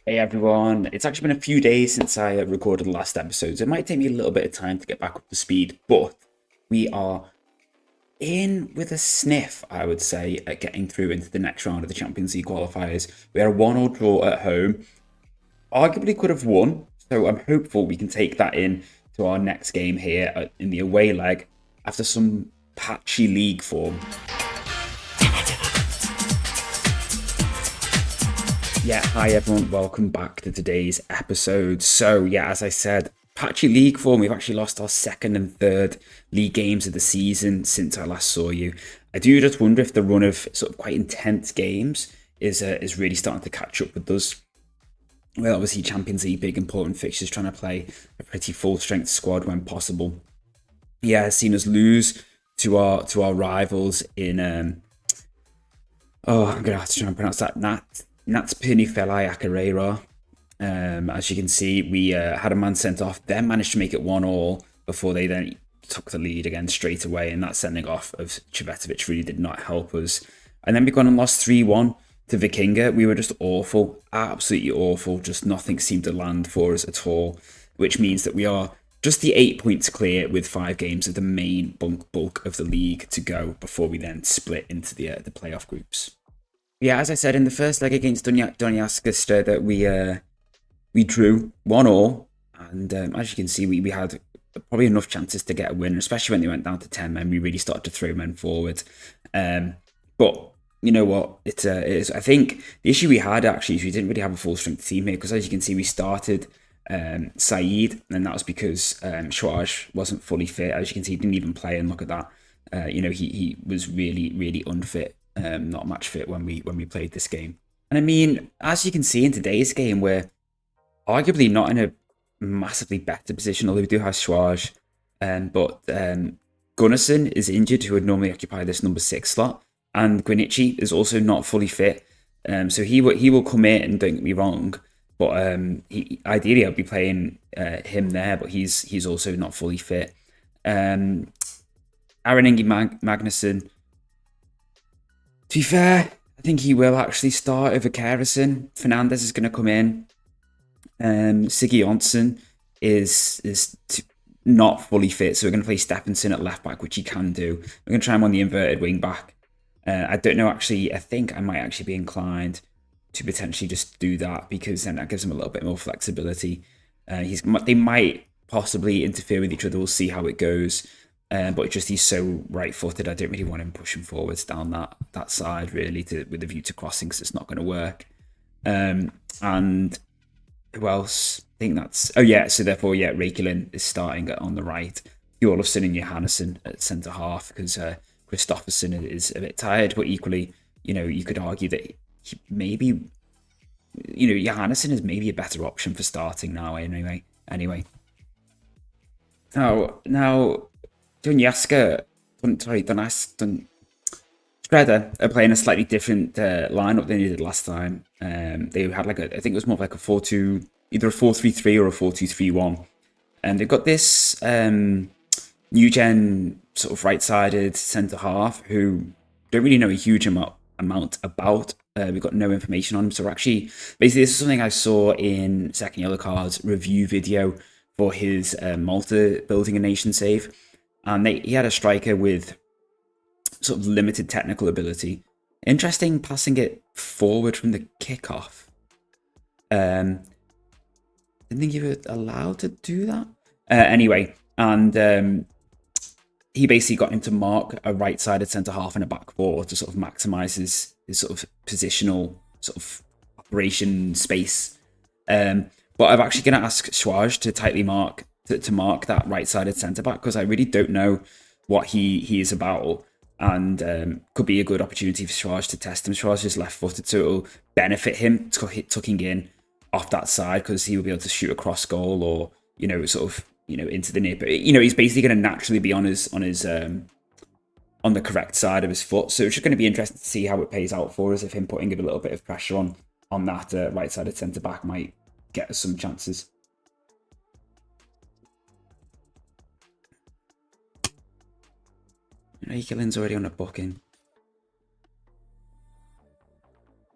Hey everyone, it's actually been a few days since I recorded the last episode, so it might take me a little bit of time to get back up to speed, but we are in with a sniff, I would say, at getting through into the next round of the Champions League qualifiers. We had a 1-0 draw at home, arguably could have won, so I'm hopeful we can take that in to our next game here in the away leg after some patchy league form. Yeah, hi everyone, welcome back to today's episode. So, yeah, as I said, patchy league form. We've actually lost our second and third league games of the season since I last saw you. I do just wonder if the run of sort of quite intense games is really starting to catch up with us. Well, obviously, Champions League, big important fixtures, trying to play a pretty full strength squad when possible. Yeah, it's seen us lose to our rivals in I'm gonna have to try and pronounce that. Nats Pinifeli Akureyri. As you can see, we had a man sent off, then managed to make it 1-1 before they then took the lead again straight away. And that sending off of Cvetovic really did not help us. And then we gone and lost 3-1 to Vikinga. We were just awful, absolutely awful. Just nothing seemed to land for us at all, which means that we are just the 8 points clear with 5 games of the main bulk of the league to go before we then split into the playoff groups. Yeah, as I said in the first leg against Donetsk, that we drew 1-1, and as you can see, we had probably enough chances to get a win, especially when they went down to 10 men. We really started to throw men forward. But you know what? It's I think the issue we had actually is we didn't really have a full strength team here because, as you can see, we started Saeed, and that was because Schwaj wasn't fully fit. As you can see, he didn't even play, and look at that. He was really unfit, not match fit when we played this game. And I mean, as you can see in today's game, we're arguably not in a massively better position, although we do have Schwaj. But Gunnarsson is injured, who would normally occupy this number 6 slot, and Guinichi is also not fully fit. So he will come in, don't get me wrong, but ideally I'd be playing him there, but he's also not fully fit. Aaron Ingi Magnuson, to be fair, I think he will actually start over Kerrison. Fernandez is going to come in. Siggy Johnson is not fully fit, so we're going to play Stephenson at left back, which he can do. We're going to try him on the inverted wing back. I don't know, actually. I think I might actually be inclined to potentially just do that because then that gives him a little bit more flexibility. They might possibly interfere with each other. We'll see how it goes. But just he's so right-footed, I don't really want him pushing forwards down that side really with a view to crossing because it's not going to work. And who else? I think that's... Oh, yeah, so therefore, yeah, Reykjavik is starting on the right. Olofsson and Johannesson at centre-half because Kristofferson is a bit tired, but equally, you could argue that maybe... Johannesson is maybe a better option for starting now anyway. Now Donetsk, Shredder are playing a slightly different lineup than they did last time. They had I think it was more like a 4-2, either a 4-3-3 or a 4-2-3-1. And they've got this new gen sort of right-sided centre half who don't really know a huge amount about. We've got no information on him. So we're actually, basically, this is something I saw in Second Yellow Card's review video for his Malta building a nation save. And he had a striker with sort of limited technical ability. Interesting passing it forward from the kickoff. Didn't think you were allowed to do that. Anyway, and he basically got him to mark a right-sided centre-half and a back four to sort of maximise his sort of positional sort of operation space. But I'm actually going to ask Schwaj to tightly mark to mark that right-sided centre-back because I really don't know what he is about, and could be a good opportunity for Schwaj to test him. Schwaj is left-footed, so it'll benefit him tucking in off that side because he will be able to shoot a cross goal or sort of into the near. But he's basically going to naturally be on the correct side of his foot. So it's just going to be interesting to see how it pays out for us if him putting a little bit of pressure on that right-sided centre-back might get us some chances. Killen's already on a booking.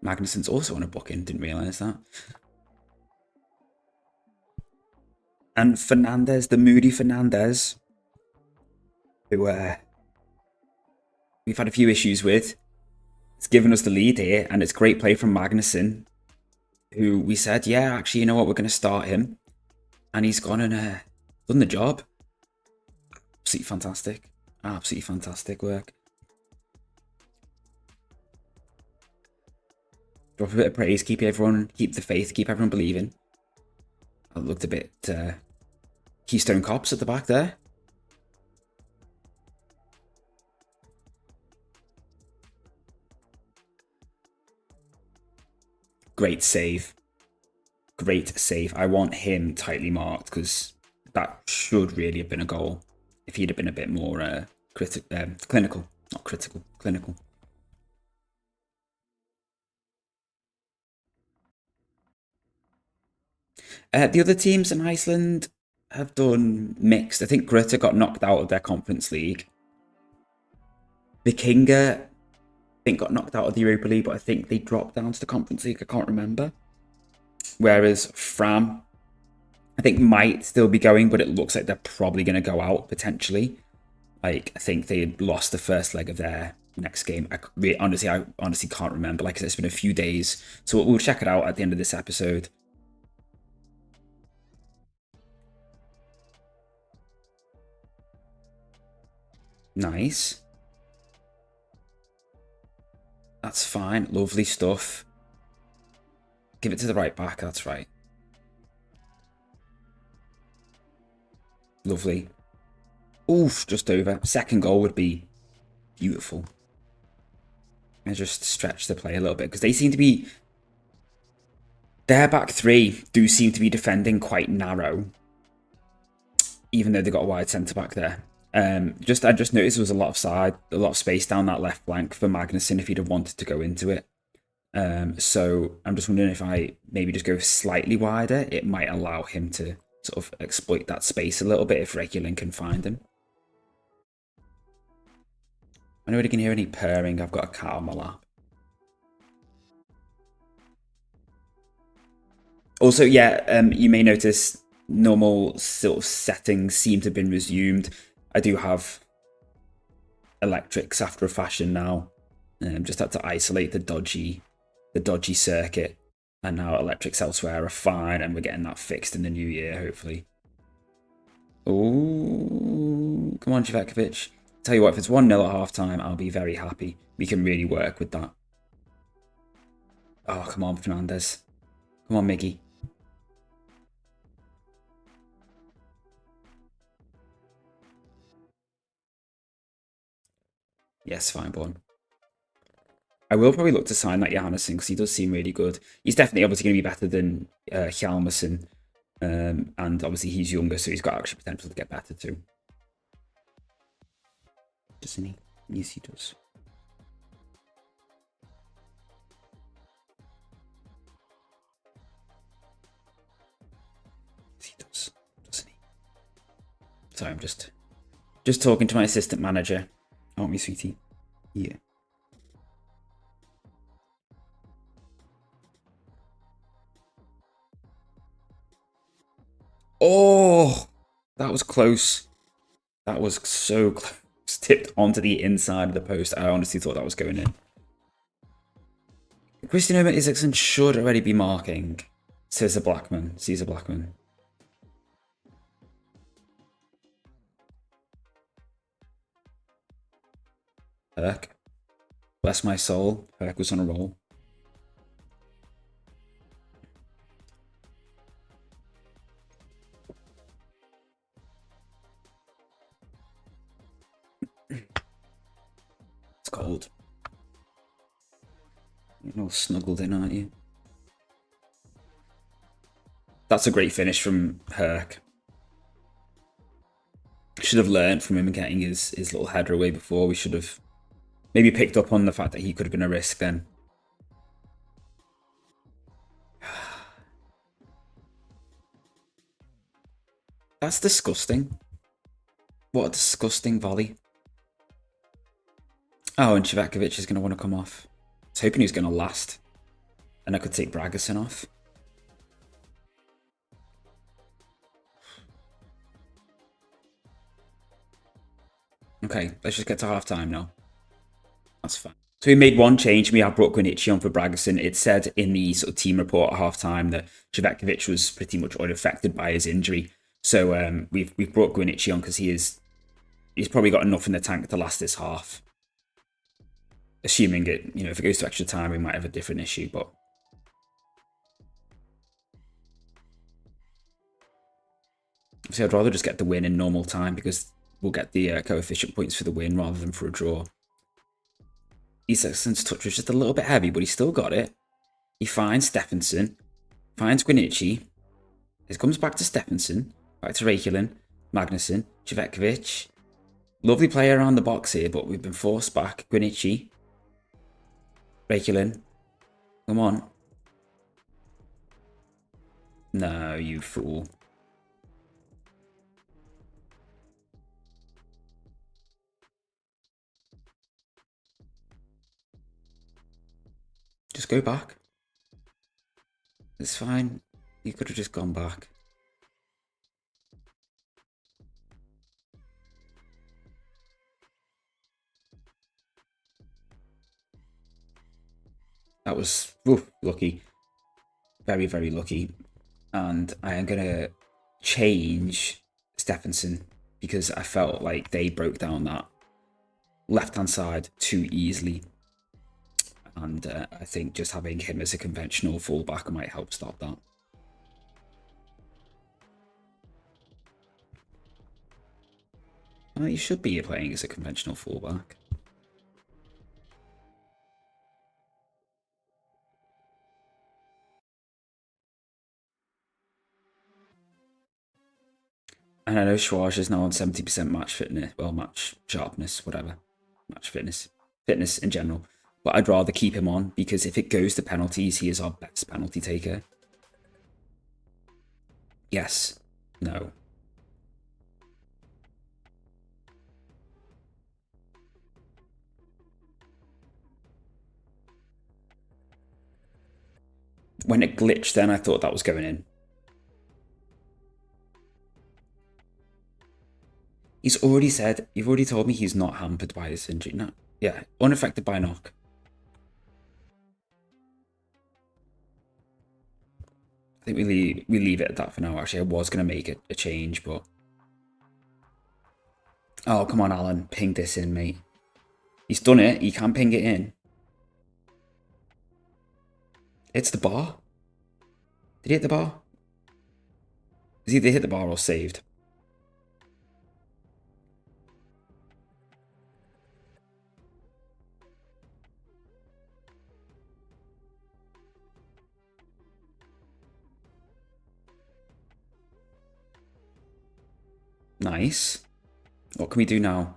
Magnusson's also on a booking, didn't realise that. And Fernandez, the moody Fernandez, who we've had a few issues with. It's given us the lead here, and it's great play from Magnussen, who we said, yeah, actually, you know what, we're going to start him. And he's gone and done the job. Absolutely fantastic. Absolutely fantastic work. Drop a bit of praise, keep the faith, keep everyone believing. It looked a bit Keystone Cops at the back there. Great save. Great save. I want him tightly marked because that should really have been a goal if he'd have been a bit more clinical. Not critical, clinical. The other teams in Iceland have done mixed. I think Greta got knocked out of their Conference League. Vikinga, I think, got knocked out of the Europa League, but I think they dropped down to the Conference League. I can't remember. Whereas Fram, I think, might still be going, but it looks like they're probably going to go out potentially. Like, I think they had lost the first leg of their next game. I honestly can't remember. Like I said, it's been a few days, so we'll check it out at the end of this episode. Nice. That's fine. Lovely stuff. Give it to the right back. That's right. Lovely. Oof, just over. Second goal would be beautiful. I just stretch the play a little bit because they seem to be... Their back three do seem to be defending quite narrow, even though they got a wide centre back there. I just noticed there was a lot of space down that left flank for Magnussen if he'd have wanted to go into it. So I'm just wondering if I maybe just go slightly wider, it might allow him to sort of exploit that space a little bit if Regulin can find him. I know you can hear any purring. I've got a cat on my lap. Also, yeah, you may notice normal sort of settings seem to have been resumed. I do have electrics after a fashion now. Just had to isolate the dodgy circuit, and now electrics elsewhere are fine, and we're getting that fixed in the new year, hopefully. Oh, come on, Jivakovic. Tell you what, if it's 1-0 at half-time, I'll be very happy. We can really work with that. Oh, come on, Fernandez. Come on, Miggy. Yes, fine, Born. I will probably look to sign that Johannesson because he does seem really good. He's definitely obviously going to be better than Hjalmarsson. And obviously he's younger, so he's got actual potential to get better too. Doesn't he? Yes, he does. Yes, he does. Doesn't he? Sorry, I'm just talking to my assistant manager. Aren't we, sweetie? Yeah. Oh, that was close. That was so close. Tipped onto the inside of the post. I honestly thought that was going in. Christian Isaacson should already be marking. Caesar Blackman. Herc. Bless my soul. Herc was on a roll. It's cold. You're all snuggled in, aren't you? That's a great finish from Herc. Should have learned from him getting his little header away before. We should have maybe picked up on the fact that he could have been a risk then. That's disgusting. What a disgusting volley. Oh, and Chivakovic is going to want to come off. I was hoping he was going to last. And I could take Bragason off. Okay, let's just get to half time now. That's fine. So we made one change. We have brought Granichi on for Bragason. It said in the sort of team report at half time that Jovetovic was pretty much unaffected by his injury. So we've brought Granichi on because he's probably got enough in the tank to last this half. Assuming it, if it goes to extra time, we might have a different issue, but. So I'd rather just get the win in normal time because we'll get the coefficient points for the win rather than for a draw. Isaksen's touch was just a little bit heavy, but he still got it. He finds Stephenson, finds Granichi. It comes back to Stephenson, back to Reykjavik, Magnussen, Jovetovic. Lovely play around the box here, but we've been forced back. Granichi, Reykjavik, come on. No, you fool. Just go back. It's fine. You could have just gone back. That was lucky. Very, very lucky. And I am going to change Stephenson because I felt like they broke down that left-hand side too easily. And I think just having him as a conventional fullback might help stop that. You should be playing as a conventional fullback. And I know Schwarz is now on 70% match fitness, well, match sharpness, whatever. Match fitness. Fitness in general. But I'd rather keep him on because if it goes to penalties, he is our best penalty taker. Yes. No. When it glitched then, I thought that was going in. He's already said, you've already told me he's not hampered by this injury. No, yeah, unaffected by knock. I think we leave it at that for now. Actually, I was going to make it a change, but... Oh, come on, Alan. Ping this in, mate. He's done it. He can ping it in. It's the bar. Did he hit the bar? Is either hit the bar or saved? Nice. What can we do now?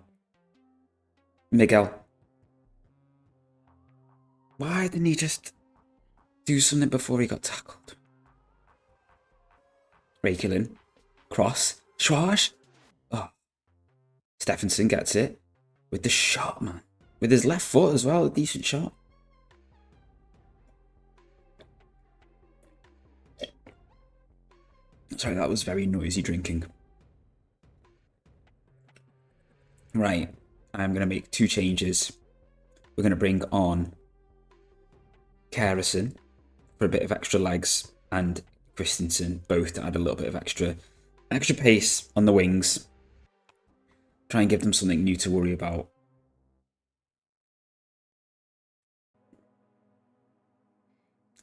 Miguel. Why didn't he just do something before he got tackled? Reykjavik. Cross. Schwarz. Oh. Stephenson gets it. With the shot, man. With his left foot as well. A decent shot. Sorry, that was very noisy drinking. Right. I'm going to make two changes. We're going to bring on Kerrison for a bit of extra legs and Christensen both to add a little bit of extra pace on the wings. Try and give them something new to worry about.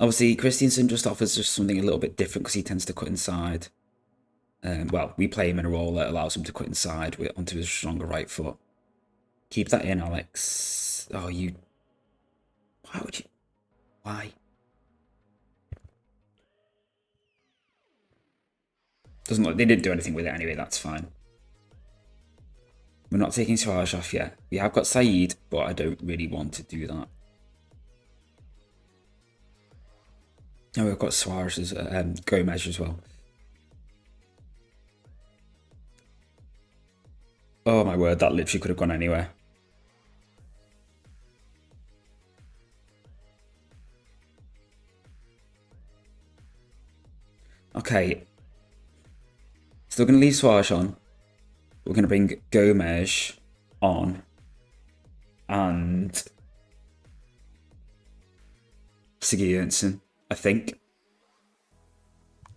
Obviously, Christensen just offers just something a little bit different because he tends to cut inside. Well, we play him in a role that allows him to cut inside onto his stronger right foot. Keep that in, Alex. Oh, you... Why would you... Why? Doesn't look... They didn't do anything with it anyway, that's fine. We're not taking Suarez off yet. We have got Saeed, but I don't really want to do that. No, we've got Suarez as Gomez as well. Oh my word, that literally could have gone anywhere. Okay. Still going to leave Suarez on. We're going to bring Gomez on, and Sigurdsson, I think.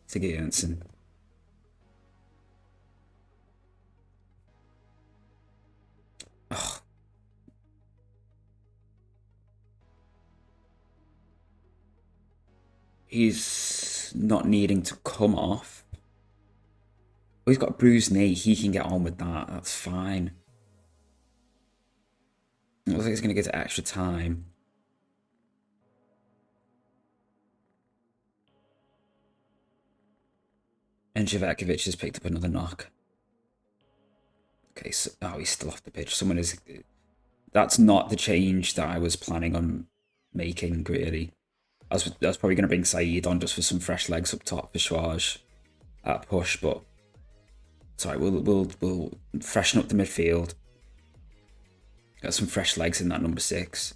Sigurdsson. Oh. He's not needing to come off. Oh, he's got a bruised knee. He can get on with that. That's fine. It looks like he's going to get extra time. And Javakovic has picked up another knock. Okay, so oh, he's still off the pitch. Someone is. That's not the change that I was planning on making, really. I was probably going to bring Saeed on just for some fresh legs up top for Schwaj at push, but sorry, we'll freshen up the midfield. Got some fresh legs in that number 6.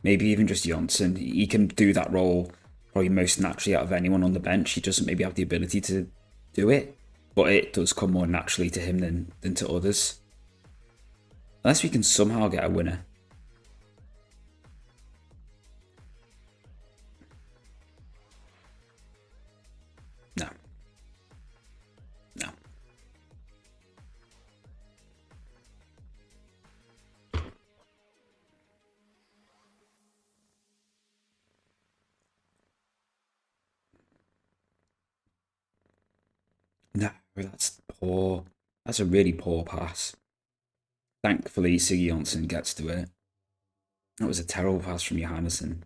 Maybe even just Jonsson. He can do that role probably most naturally out of anyone on the bench. He doesn't maybe have the ability to do it, but it does come more naturally to him than to others. Unless we can somehow get a winner. No. No. No, that's poor. That's a really poor pass. Thankfully, Sigurdsson gets to it. That was a terrible pass from Johannesson.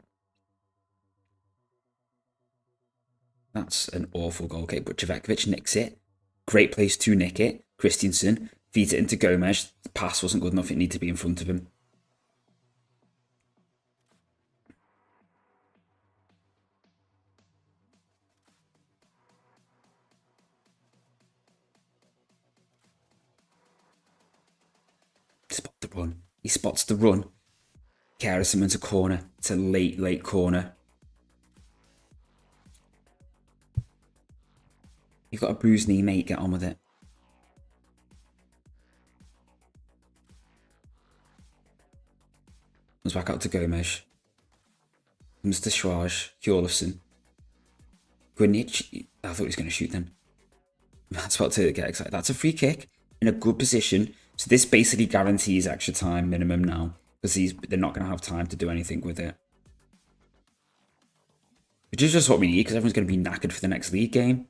That's an awful goal kick, but Javakovic nicks it. Great place to nick it. Christiansen feeds it into Gomes. The pass wasn't good enough. It needed to be in front of him. Spot the run. He spots the run. Carries him into corner. It's a late corner. You've got a bruised knee, mate. Get on with it. Comes back out to Gomes. Comes to Schwaj. Hjorlifson. Gwynich. I thought he was going to shoot then. That's about to get excited. That's a free kick in a good position. So this basically guarantees extra time minimum now, because they're not going to have time to do anything with it. Which is just what we need, because everyone's going to be knackered for the next league game.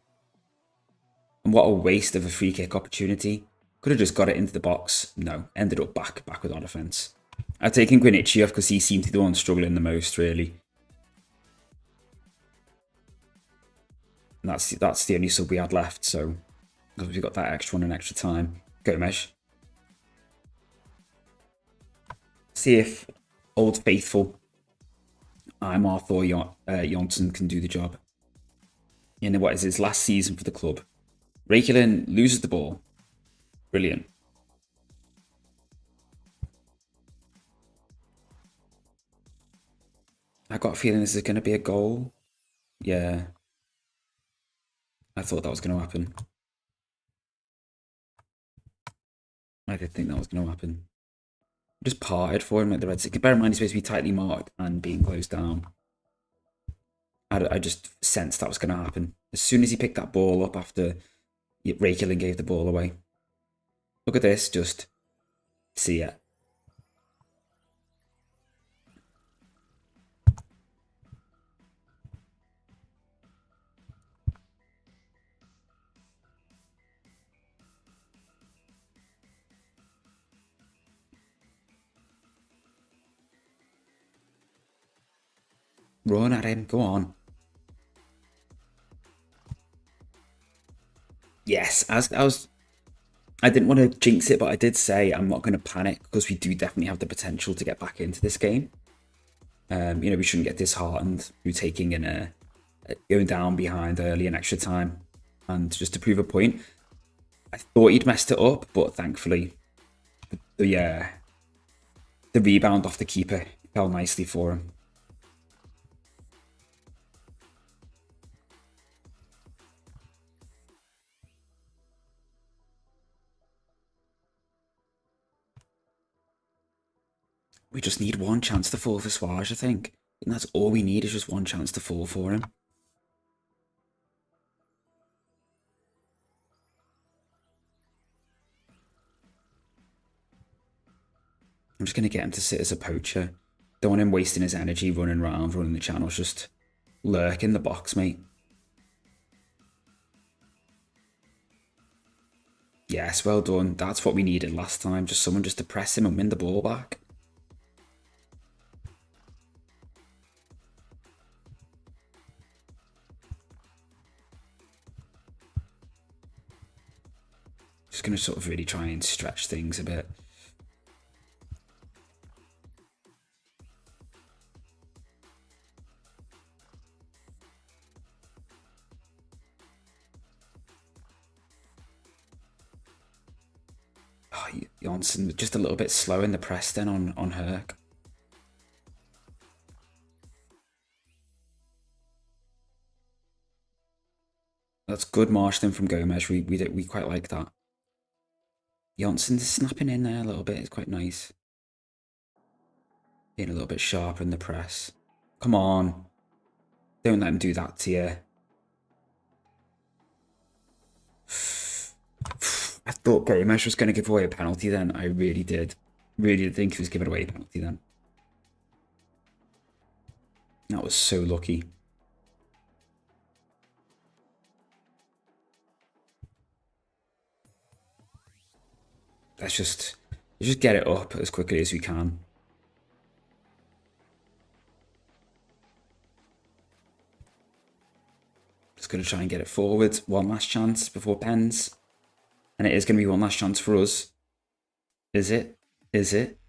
And what a waste of a free kick opportunity. Could have just got it into the box. No, ended up back with our defence. I've taken Gwynich off because he seemed to be the one struggling the most, really. And that's the only sub we had left, so because we got that extra one and extra time. Gomes. See if Old Faithful I'm Arthur Jonsson can do the job. In what is his last season for the club. Räikkönen loses the ball. Brilliant. I got a feeling this is going to be a goal. Yeah. I thought that was going to happen. I did think that was going to happen. Just parted for him like the Reds. Bear in mind he's supposed to be tightly marked and being closed down. I just sensed that was going to happen. As soon as he picked that ball up after Räikkönen gave the ball away. Look at this, just see it. Run at him, go on. Yes, I didn't want to jinx it, but I did say I'm not going to panic because we do definitely have the potential to get back into this game. We shouldn't get disheartened through taking in going down behind early and extra time. And just to prove a point, I thought he'd messed it up, but thankfully, the rebound off the keeper fell nicely for him. We just need one chance to fall for Swage, I think. And that's all we need is just one chance to fall for him. I'm just going to get him to sit as a poacher. Don't want him wasting his energy running around, running the channels. Just lurk in the box, mate. Yes, well done. That's what we needed last time. Just someone just to press him and win the ball back. Just going to sort of really try and stretch things a bit. Oh, Janssen just a little bit slow in the press then on Herc. That's good marshalling from Gomez. We quite like that. Janssen snapping in there a little bit. It's quite nice. Being a little bit sharper in the press. Come on. Don't let him do that to you. I thought Gomez was going to give away a penalty then. I really did. Really did think he was giving away a penalty then. That was so lucky. Let's just get it up as quickly as we can. Just going to try and get it forward. One last chance before pens. And it is going to be one last chance for us. Is it? Is it?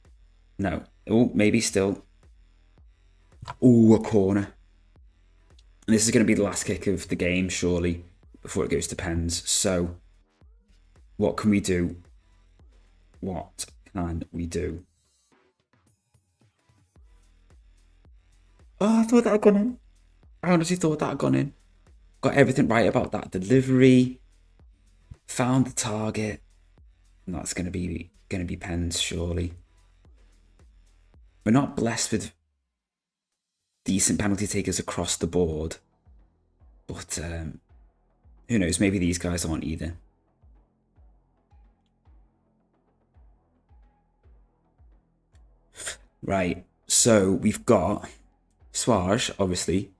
No. Oh, maybe still. Oh, a corner. And this is going to be the last kick of the game, surely, before it goes to pens. So, what can we do? What can we do? Oh, I thought that had gone in. I honestly thought that had gone in. Got everything right about that delivery. Found the target. And that's going to be pens, surely. We're not blessed with decent penalty takers across the board. But who knows? Maybe these guys aren't either. Right, so we've got Swage, obviously.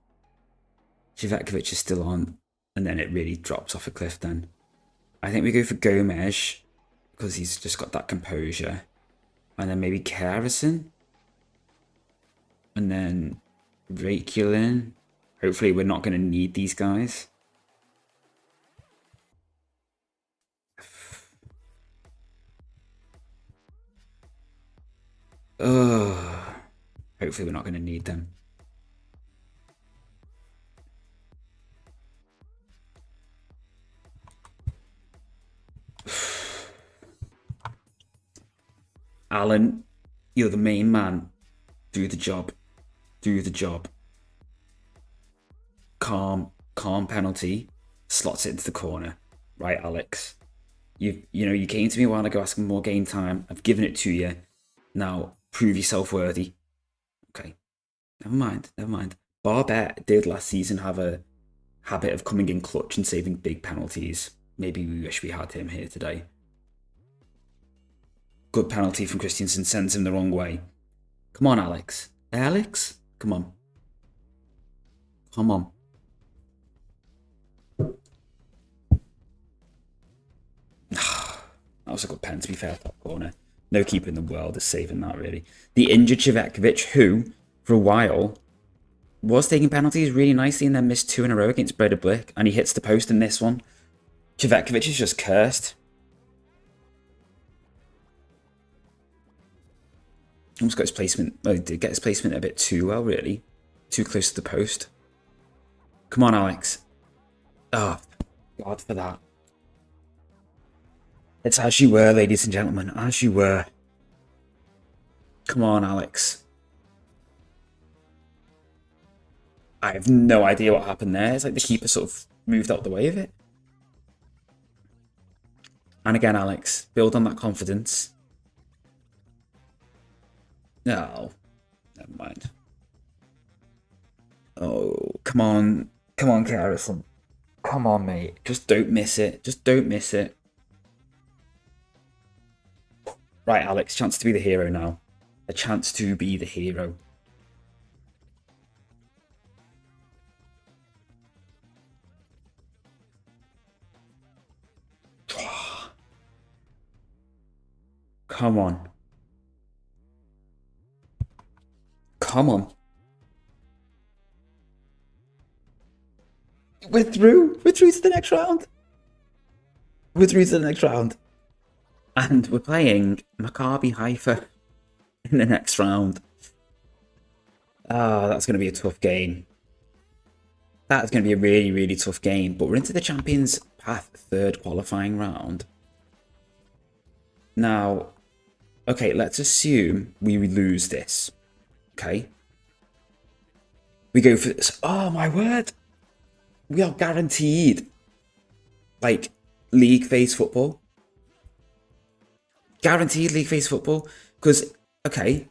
Cvetkovic is still on, and then it really drops off a cliff then. I think we go for Gomez, because he's just got that composure. And then maybe Carrison. And then Rakulin. Hopefully we're not going to need these guys. Hopefully we're not going to need them. Alan, you're the main man. Do the job. Do the job. Calm penalty. Slots it into the corner. Right, Alex. You know, you came to me a while ago asking more game time. I've given it to you. Now, prove yourself worthy. Okay. Never mind. Barbet did last season have a habit of coming in clutch and saving big penalties. Maybe we wish we had him here today. Good penalty from Christensen, sends him the wrong way. Come on, Alex. Alex? Come on. Come on. That was a good pen, to be fair, top corner. No keeper in the world is saving that, really. The injured Cvetkovic, who, for a while, was taking penalties really nicely and then missed 2 in a row against Breda Blick, and he hits the post in this one. Cvetkovic is just cursed. Almost got his placement. Well, he did get his placement a bit too well, really. Too close to the post. Come on, Alex. Oh, God for that. It's as you were, ladies and gentlemen. As you were. Come on, Alex. I have no idea what happened there. It's like the keeper sort of moved out the way of it. And again, Alex, build on that confidence. No, never mind. Oh, come on. Come on, Garrison. Come on, mate. Just don't miss it. Just don't miss it. Right, Alex, chance to be the hero now. A chance to be the hero. Come on. Come on. We're through. We're through to the next round. We're through to the next round. And we're playing Maccabi Haifa in the next round. Ah, that's going to be a tough game. That's going to be a really, really tough game. But we're into the Champions Path third qualifying round. Now, okay, let's assume we lose this. Okay. We go for this. Oh, my word. We are guaranteed, like, league phase football. Guaranteed league phase football. Because, okay,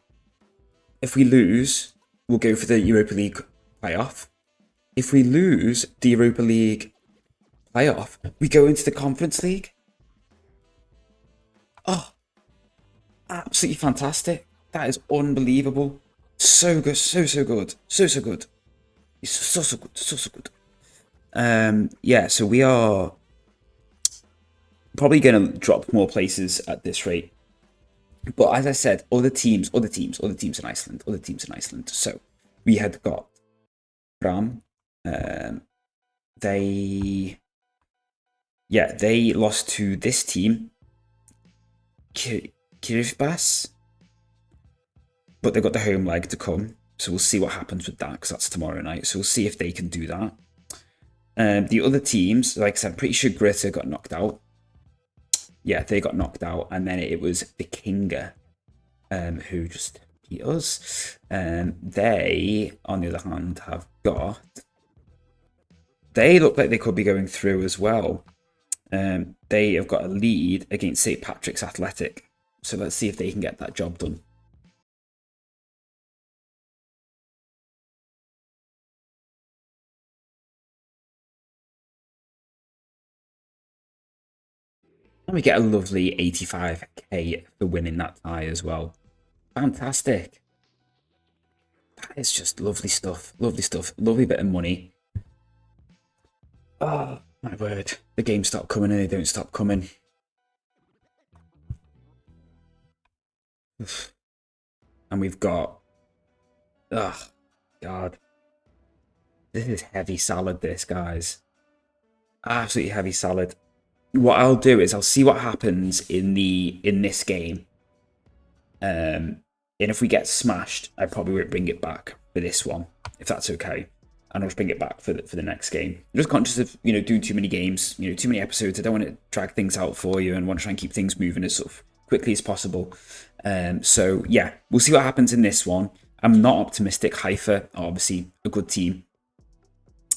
if we lose, we'll go for the Europa League playoff. If we lose the Europa League playoff, we go into the Conference League. Oh, absolutely fantastic. That is unbelievable. So good, so good. So good. It's so good, so good. Yeah, so we are probably going to drop more places at this rate. But as I said, other teams in Iceland. So we had got Ram. They lost to this team, Kiribati, but they got the home leg to come. So we'll see what happens with that, because that's tomorrow night. So we'll see if they can do that. The other teams, like I said, I'm pretty sure Greta got knocked out. Yeah, they got knocked out. And then it was Vikinga, who just beat us. They, on the other hand, have got... They look like they could be going through as well. They have got a lead against St. Patrick's Athletic. So let's see if they can get that job done. And we get a lovely 85k for winning that tie as well. Fantastic. That is just lovely stuff. Lovely stuff. Lovely bit of money. Oh, my word. The games stop coming and they don't stop coming. And we've got... Oh, God. This is heavy salad, this, guys. Absolutely heavy salad. What I'll do is I'll see what happens in this game. And if we get smashed, I probably won't bring it back for this one, if that's okay. And I'll just bring it back for the next game. I'm just conscious of, doing too many games, too many episodes. I don't want to drag things out for you and want to try and keep things moving as sort of quickly as possible. So yeah, we'll see what happens in this one. I'm not optimistic. Haifa are obviously a good team.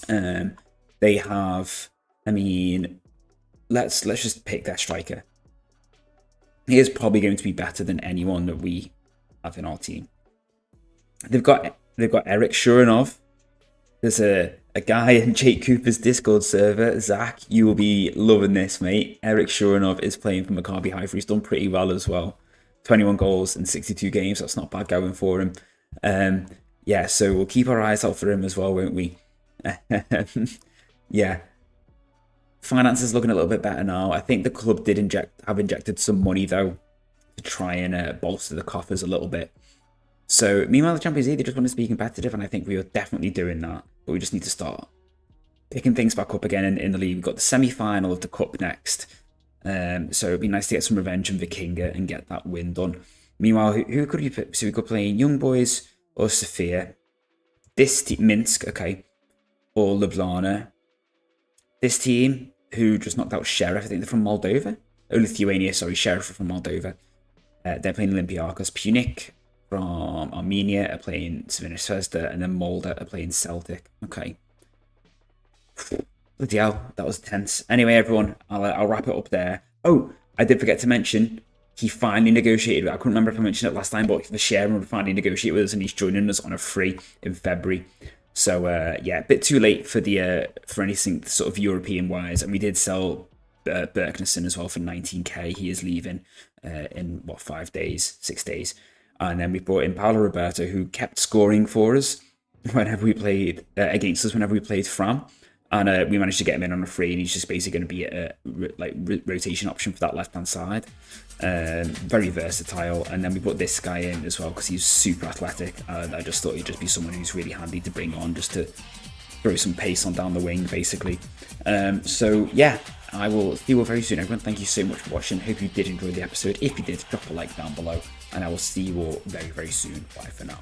They have, let's just pick their striker. He is probably going to be better than anyone that we have in our team. They've got Eric Shuranov. There's a guy in Jake Cooper's Discord server. Zach, you will be loving this, mate. Eric Shuranov is playing for Maccabi Haifa. He's done pretty well as well. 21 goals in 62 games. That's not bad going for him. Yeah, so we'll keep our eyes out for him as well, won't we? Yeah. Finances looking a little bit better now. I think the club did have injected some money, though, to try and bolster the coffers a little bit. So, meanwhile, the Champions League, they just want to be competitive, and I think we are definitely doing that. But we just need to start picking things back up again in the league. We've got the semi-final of the Cup next. So it'd be nice to get some revenge on Vikinga and get that win done. Meanwhile, who could we pick? So we could play Young Boys or Sofia. This team, Minsk, okay. Or Ljubljana. This team, who just knocked out Sheriff, I think they're from Moldova. Oh, Lithuania, sorry, Sheriff are from Moldova. They're playing Olympiacos. Punic from Armenia are playing Crvena Zvezda, and then Molde are playing Celtic. Okay. Bloody hell, that was tense. Anyway, everyone, I'll wrap it up there. Oh, I did forget to mention, he finally negotiated. I couldn't remember if I mentioned it last time, but the shareman finally negotiated with us, and he's joining us on a free in February. So yeah, a bit too late for the for anything sort of European wise, and we did sell Berknesson as well for 19k. He is leaving in 6 days, and then we brought in Paolo Roberto, who kept scoring for us whenever we played against us, whenever we played Fram. And we managed to get him in on a free, and he's just basically going to be a rotation option for that left-hand side. Very versatile. And then we put this guy in as well because he's super athletic. I just thought he'd just be someone who's really handy to bring on, just to throw some pace on down the wing, basically. So yeah, I will see you all very soon, everyone. Thank you so much for watching. Hope you did enjoy the episode. If you did, drop a like down below, and I will see you all very, very soon. Bye for now.